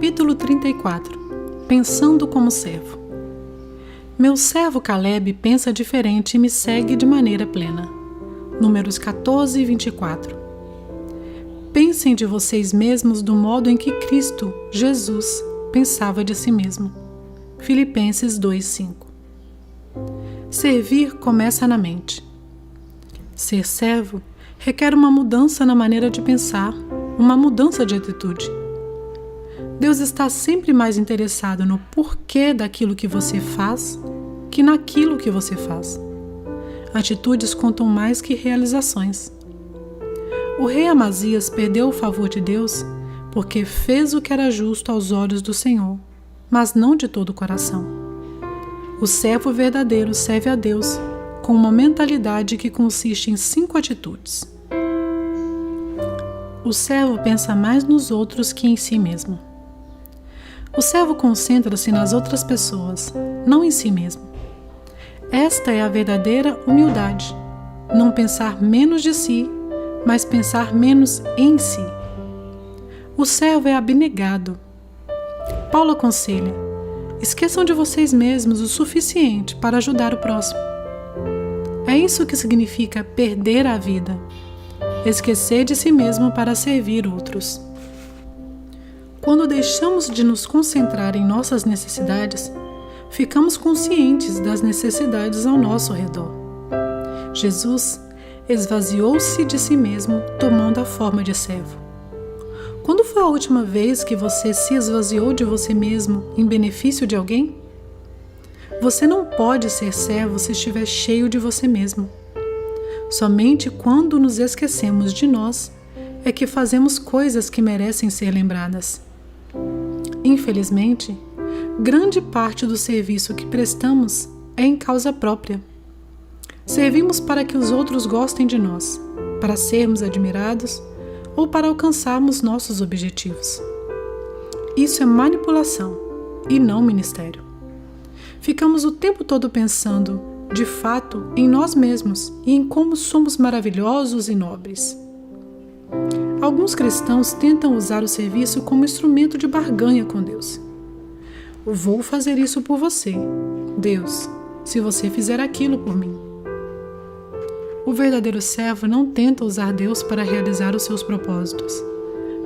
Capítulo 34. Pensando como servo. Meu servo Caleb pensa diferente e me segue de maneira plena. Números 14 e 24. Pensem de vocês mesmos do modo em que Cristo, Jesus, pensava de si mesmo. Filipenses 2:5. Servir começa na mente. Ser servo requer uma mudança na maneira de pensar, uma mudança de atitude. Deus está sempre mais interessado no porquê daquilo que você faz que naquilo que você faz. Atitudes contam mais que realizações. O rei Amazias perdeu o favor de Deus porque fez o que era justo aos olhos do Senhor, mas não de todo o coração. O servo verdadeiro serve a Deus com uma mentalidade que consiste em 5 atitudes. O servo pensa mais nos outros que em si mesmo. O servo concentra-se nas outras pessoas, não em si mesmo. Esta é a verdadeira humildade. Não pensar menos de si, mas pensar menos em si. O servo é abnegado. Paulo aconselha: esqueçam de vocês mesmos o suficiente para ajudar o próximo. É isso que significa perder a vida. Esquecer de si mesmo para servir outros. Quando deixamos de nos concentrar em nossas necessidades, ficamos conscientes das necessidades ao nosso redor. Jesus esvaziou-se de si mesmo, tomando a forma de servo. Quando foi a última vez que você se esvaziou de você mesmo em benefício de alguém? Você não pode ser servo se estiver cheio de você mesmo. Somente quando nos esquecemos de nós é que fazemos coisas que merecem ser lembradas. Infelizmente, grande parte do serviço que prestamos é em causa própria. Servimos para que os outros gostem de nós, para sermos admirados ou para alcançarmos nossos objetivos. Isso é manipulação e não ministério. Ficamos o tempo todo pensando, de fato, em nós mesmos e em como somos maravilhosos e nobres. Alguns cristãos tentam usar o serviço como instrumento de barganha com Deus. Vou fazer isso por você, Deus, se você fizer aquilo por mim. O verdadeiro servo não tenta usar Deus para realizar os seus propósitos,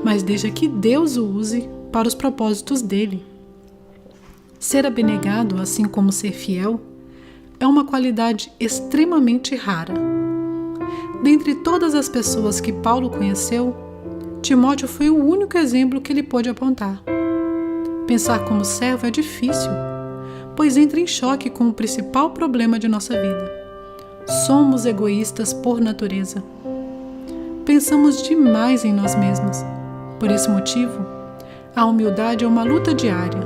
mas deixa que Deus o use para os propósitos dele. Ser abnegado, assim como ser fiel, é uma qualidade extremamente rara. Dentre todas as pessoas que Paulo conheceu, Timóteo foi o único exemplo que ele pôde apontar. Pensar como servo é difícil, pois entra em choque com o principal problema de nossa vida. Somos egoístas por natureza. Pensamos demais em nós mesmos. Por esse motivo, a humildade é uma luta diária,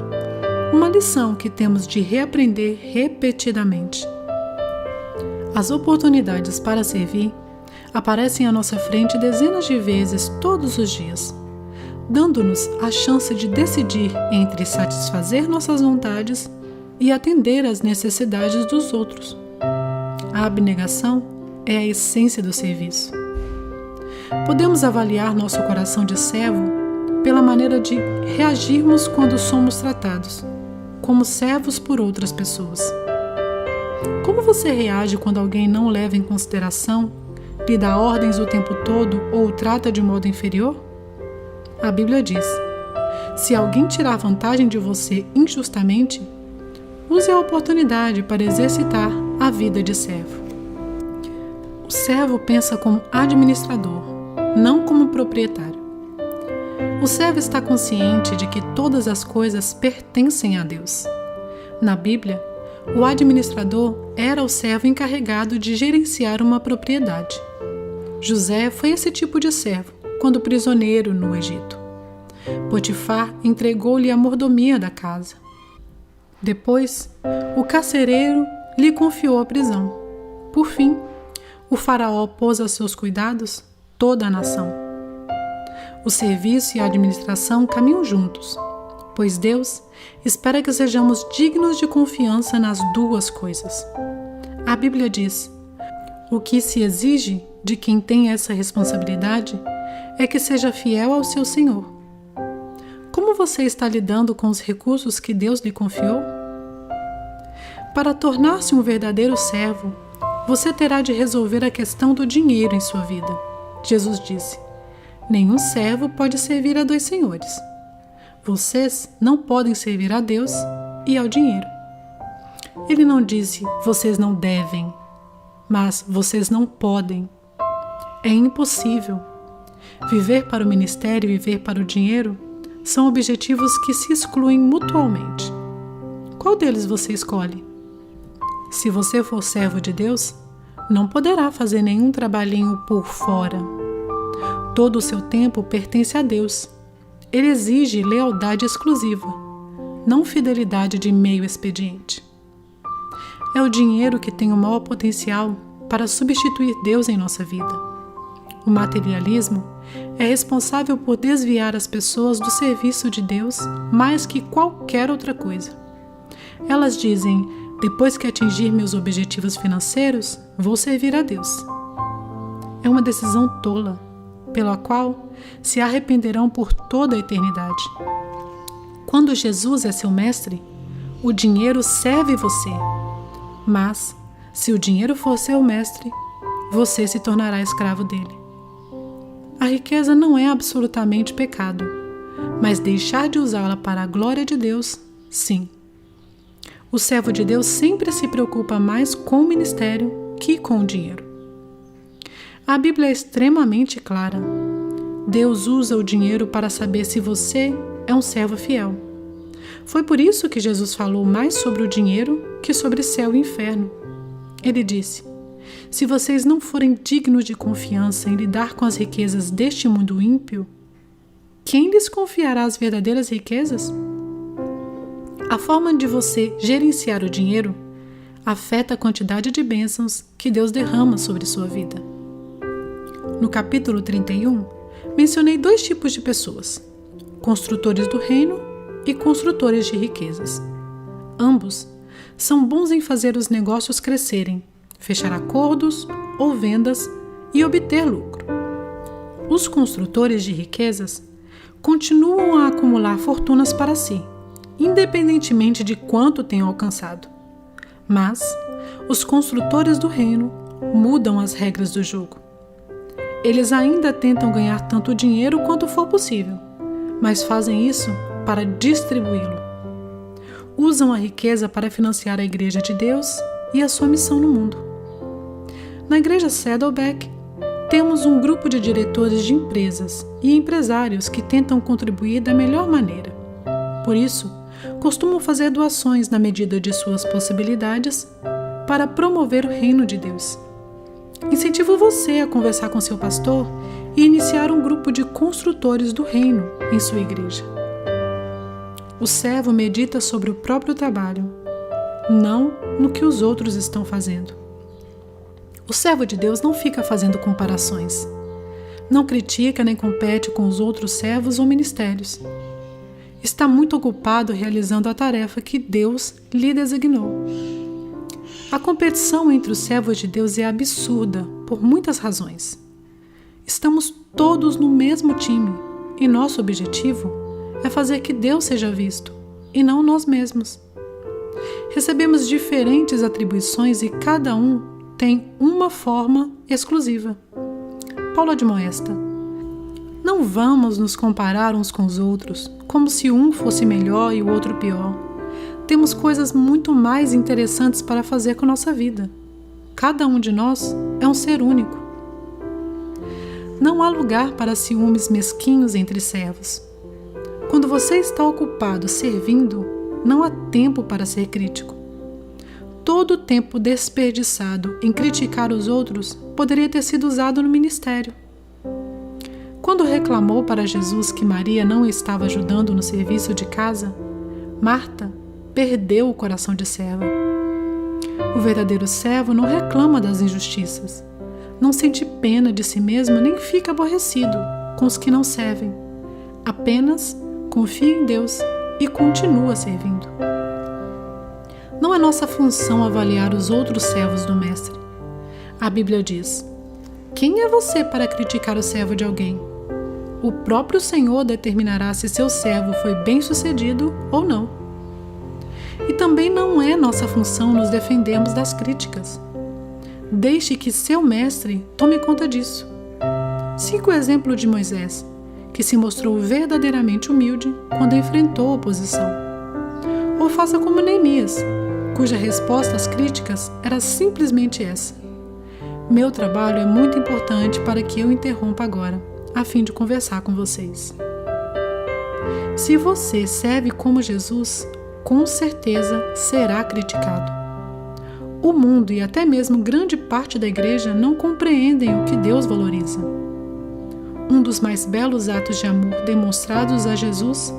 uma lição que temos de reaprender repetidamente. As oportunidades para servir aparecem à nossa frente dezenas de vezes todos os dias, dando-nos a chance de decidir entre satisfazer nossas vontades e atender às necessidades dos outros. A abnegação é a essência do serviço. Podemos avaliar nosso coração de servo pela maneira de reagirmos quando somos tratados como servos por outras pessoas. Como você reage quando alguém não leva em consideração, lhe dá ordens o tempo todo ou o trata de modo inferior? A Bíblia diz: se alguém tirar vantagem de você injustamente, use a oportunidade para exercitar a vida de servo. O servo pensa como administrador, não como proprietário. O servo está consciente de que todas as coisas pertencem a Deus. Na Bíblia, o administrador era o servo encarregado de gerenciar uma propriedade. José foi esse tipo de servo quando prisioneiro no Egito. Potifar entregou-lhe a mordomia da casa. Depois, o carcereiro lhe confiou a prisão. Por fim, o faraó pôs a seus cuidados toda a nação. O serviço e a administração caminham juntos, pois Deus espera que sejamos dignos de confiança nas duas coisas. A Bíblia diz: o que se exige de quem tem essa responsabilidade é que seja fiel ao seu Senhor. Como você está lidando com os recursos que Deus lhe confiou? Para tornar-se um verdadeiro servo, você terá de resolver a questão do dinheiro em sua vida. Jesus disse: nenhum servo pode servir a 2 senhores. Vocês não podem servir a Deus e ao dinheiro. Ele não disse: vocês não devem, mas vocês não podem. É impossível. Viver para o ministério e viver para o dinheiro são objetivos que se excluem mutuamente. Qual deles você escolhe? Se você for servo de Deus, não poderá fazer nenhum trabalhinho por fora. Todo o seu tempo pertence a Deus. Ele exige lealdade exclusiva, não fidelidade de meio expediente. É o dinheiro que tem o maior potencial para substituir Deus em nossa vida. O materialismo é responsável por desviar as pessoas do serviço de Deus mais que qualquer outra coisa. Elas dizem: depois que atingir meus objetivos financeiros, vou servir a Deus. É uma decisão tola, pela qual se arrependerão por toda a eternidade. Quando Jesus é seu mestre, o dinheiro serve você. Mas, se o dinheiro for seu mestre, você se tornará escravo dele. A riqueza não é absolutamente pecado, mas deixar de usá-la para a glória de Deus, sim. O servo de Deus sempre se preocupa mais com o ministério que com o dinheiro. A Bíblia é extremamente clara. Deus usa o dinheiro para saber se você é um servo fiel. Foi por isso que Jesus falou mais sobre o dinheiro que sobre céu e inferno. Ele disse: se vocês não forem dignos de confiança em lidar com as riquezas deste mundo ímpio, quem lhes confiará as verdadeiras riquezas? A forma de você gerenciar o dinheiro afeta a quantidade de bênçãos que Deus derrama sobre sua vida. No capítulo 31, mencionei 2 tipos de pessoas: construtores do reino e construtores de riquezas. Ambos são bons em fazer os negócios crescerem, fechar acordos ou vendas e obter lucro. Os construtores de riquezas continuam a acumular fortunas para si, independentemente de quanto tenham alcançado. Mas os construtores do reino mudam as regras do jogo. Eles ainda tentam ganhar tanto dinheiro quanto for possível, mas fazem isso para distribuí-lo. Usam a riqueza para financiar a Igreja de Deus e a sua missão no mundo. Na Igreja Saddleback, temos um grupo de diretores de empresas e empresários que tentam contribuir da melhor maneira. Por isso, costumam fazer doações na medida de suas possibilidades para promover o reino de Deus. Incentivo você a conversar com seu pastor e iniciar um grupo de construtores do reino em sua igreja. O servo medita sobre o próprio trabalho, não no que os outros estão fazendo. O servo de Deus não fica fazendo comparações. Não critica nem compete com os outros servos ou ministérios. Está muito ocupado realizando a tarefa que Deus lhe designou. A competição entre os servos de Deus é absurda por muitas razões. Estamos todos no mesmo time e nosso objetivo é fazer que Deus seja visto e não nós mesmos. Recebemos diferentes atribuições e cada um tem uma forma exclusiva. Paulo admoesta: não vamos nos comparar uns com os outros, como se um fosse melhor e o outro pior. Temos coisas muito mais interessantes para fazer com nossa vida. Cada um de nós é um ser único. Não há lugar para ciúmes mesquinhos entre servos. Quando você está ocupado servindo, não há tempo para ser crítico. Todo o tempo desperdiçado em criticar os outros poderia ter sido usado no ministério. Quando reclamou para Jesus que Maria não estava ajudando no serviço de casa, Marta perdeu o coração de serva. O verdadeiro servo não reclama das injustiças, não sente pena de si mesmo nem fica aborrecido com os que não servem. Apenas confia em Deus e continua servindo. Não é nossa função avaliar os outros servos do Mestre. A Bíblia diz: quem é você para criticar o servo de alguém? O próprio Senhor determinará se seu servo foi bem-sucedido ou não. E também não é nossa função nos defendermos das críticas. Deixe que seu mestre tome conta disso. Siga o exemplo de Moisés, que se mostrou verdadeiramente humilde quando enfrentou a oposição. Ou faça como Neemias, cuja resposta às críticas era simplesmente essa: meu trabalho é muito importante para que eu interrompa agora, a fim de conversar com vocês. Se você serve como Jesus, com certeza será criticado. O mundo e até mesmo grande parte da igreja não compreendem o que Deus valoriza. Um dos mais belos atos de amor demonstrados a Jesus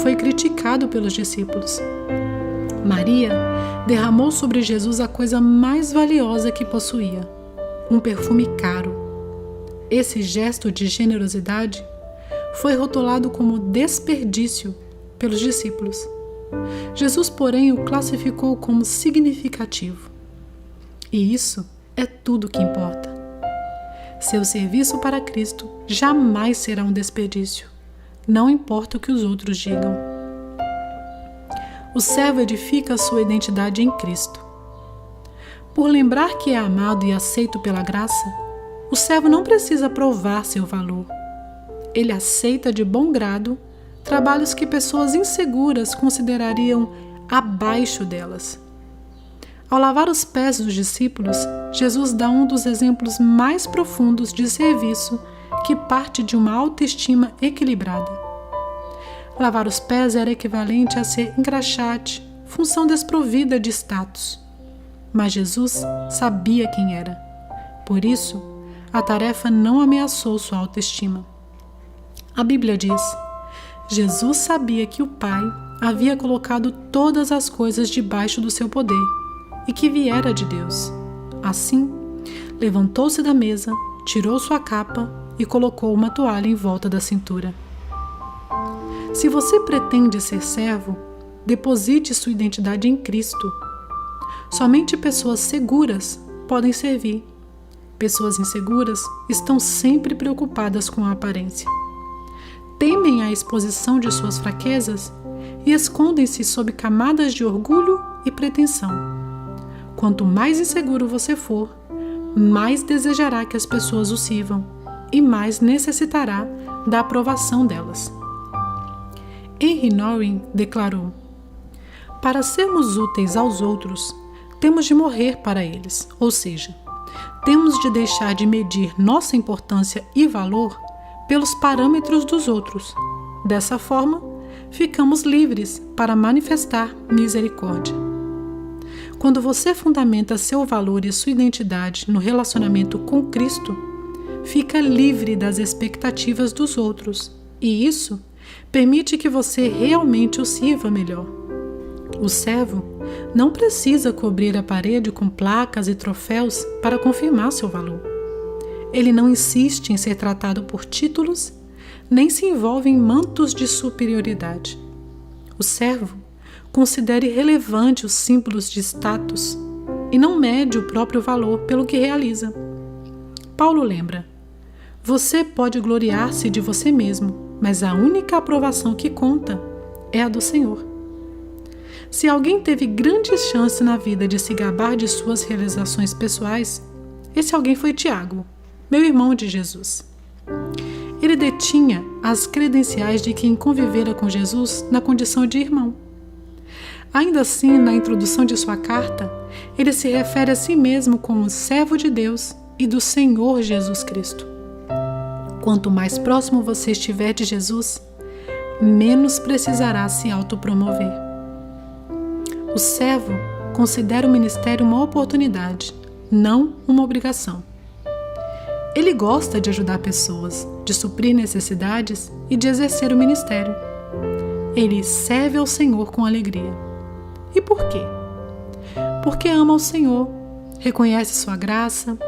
foi criticado pelos discípulos. Maria derramou sobre Jesus a coisa mais valiosa que possuía, um perfume caro. Esse gesto de generosidade foi rotulado como desperdício pelos discípulos. Jesus, porém, o classificou como significativo. E isso é tudo o que importa. Seu serviço para Cristo jamais será um desperdício, não importa o que os outros digam. O servo edifica a sua identidade em Cristo. Por lembrar que é amado e aceito pela graça, o servo não precisa provar seu valor. Ele aceita de bom grado trabalhos que pessoas inseguras considerariam abaixo delas. Ao lavar os pés dos discípulos, Jesus dá um dos exemplos mais profundos de serviço que parte de uma autoestima equilibrada. Lavar os pés era equivalente a ser engraxate, função desprovida de status. Mas Jesus sabia quem era. Por isso, a tarefa não ameaçou sua autoestima. A Bíblia diz: Jesus sabia que o Pai havia colocado todas as coisas debaixo do seu poder e que viera de Deus. Assim, levantou-se da mesa, tirou sua capa e colocou uma toalha em volta da cintura. Se você pretende ser servo, deposite sua identidade em Cristo. Somente pessoas seguras podem servir. Pessoas inseguras estão sempre preocupadas com a aparência. Temem a exposição de suas fraquezas e escondem-se sob camadas de orgulho e pretensão. Quanto mais inseguro você for, mais desejará que as pessoas o sirvam e mais necessitará da aprovação delas. Henry Nouwen declarou: para sermos úteis aos outros, temos de morrer para eles, ou seja, temos de deixar de medir nossa importância e valor pelos parâmetros dos outros. Dessa forma, ficamos livres para manifestar misericórdia. Quando você fundamenta seu valor e sua identidade no relacionamento com Cristo, fica livre das expectativas dos outros, e isso permite que você realmente o sirva melhor. O servo não precisa cobrir a parede com placas e troféus para confirmar seu valor. Ele não insiste em ser tratado por títulos, nem se envolve em mantos de superioridade. O servo considera irrelevante os símbolos de status e não mede o próprio valor pelo que realiza. Paulo lembra: você pode gloriar-se de você mesmo, mas a única aprovação que conta é a do Senhor. Se alguém teve grandes chances na vida de se gabar de suas realizações pessoais, esse alguém foi Tiago, meu irmão de Jesus. Ele detinha as credenciais de quem convivera com Jesus na condição de irmão. Ainda assim, na introdução de sua carta, ele se refere a si mesmo como servo de Deus e do Senhor Jesus Cristo. Quanto mais próximo você estiver de Jesus, menos precisará se autopromover. O servo considera o ministério uma oportunidade, não uma obrigação. Ele gosta de ajudar pessoas, de suprir necessidades e de exercer o ministério. Ele serve ao Senhor com alegria. E por quê? Porque ama o Senhor, reconhece sua graça,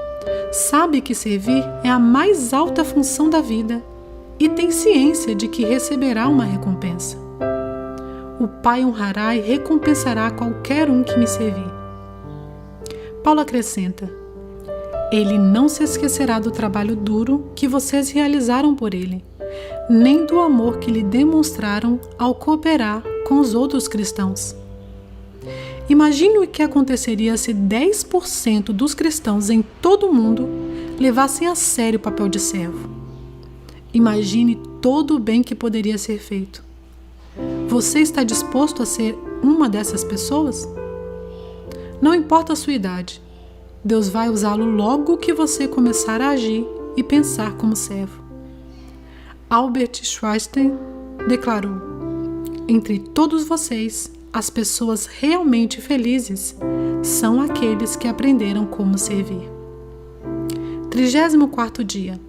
sabe que servir é a mais alta função da vida e tem ciência de que receberá uma recompensa. O Pai honrará e recompensará qualquer um que me servir. Paulo acrescenta: Ele não se esquecerá do trabalho duro que vocês realizaram por Ele, nem do amor que lhe demonstraram ao cooperar com os outros cristãos. Imagine o que aconteceria se 10% dos cristãos em todo o mundo levassem a sério o papel de servo. Imagine todo o bem que poderia ser feito. Você está disposto a ser uma dessas pessoas? Não importa a sua idade, Deus vai usá-lo logo que você começar a agir e pensar como servo. Albert Schweitzer declarou: entre todos vocês, as pessoas realmente felizes são aqueles que aprenderam como servir. 34º dia.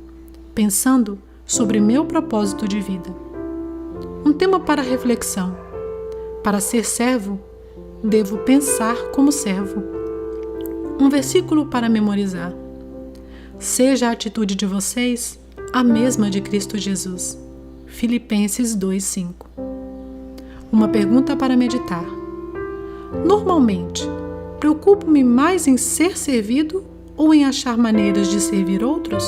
Pensando sobre meu propósito de vida. Um tema para reflexão. Para ser servo, devo pensar como servo. Um versículo para memorizar. Seja a atitude de vocês a mesma de Cristo Jesus. Filipenses 2:5. Uma pergunta para meditar. Normalmente, preocupo-me mais em ser servido ou em achar maneiras de servir outros?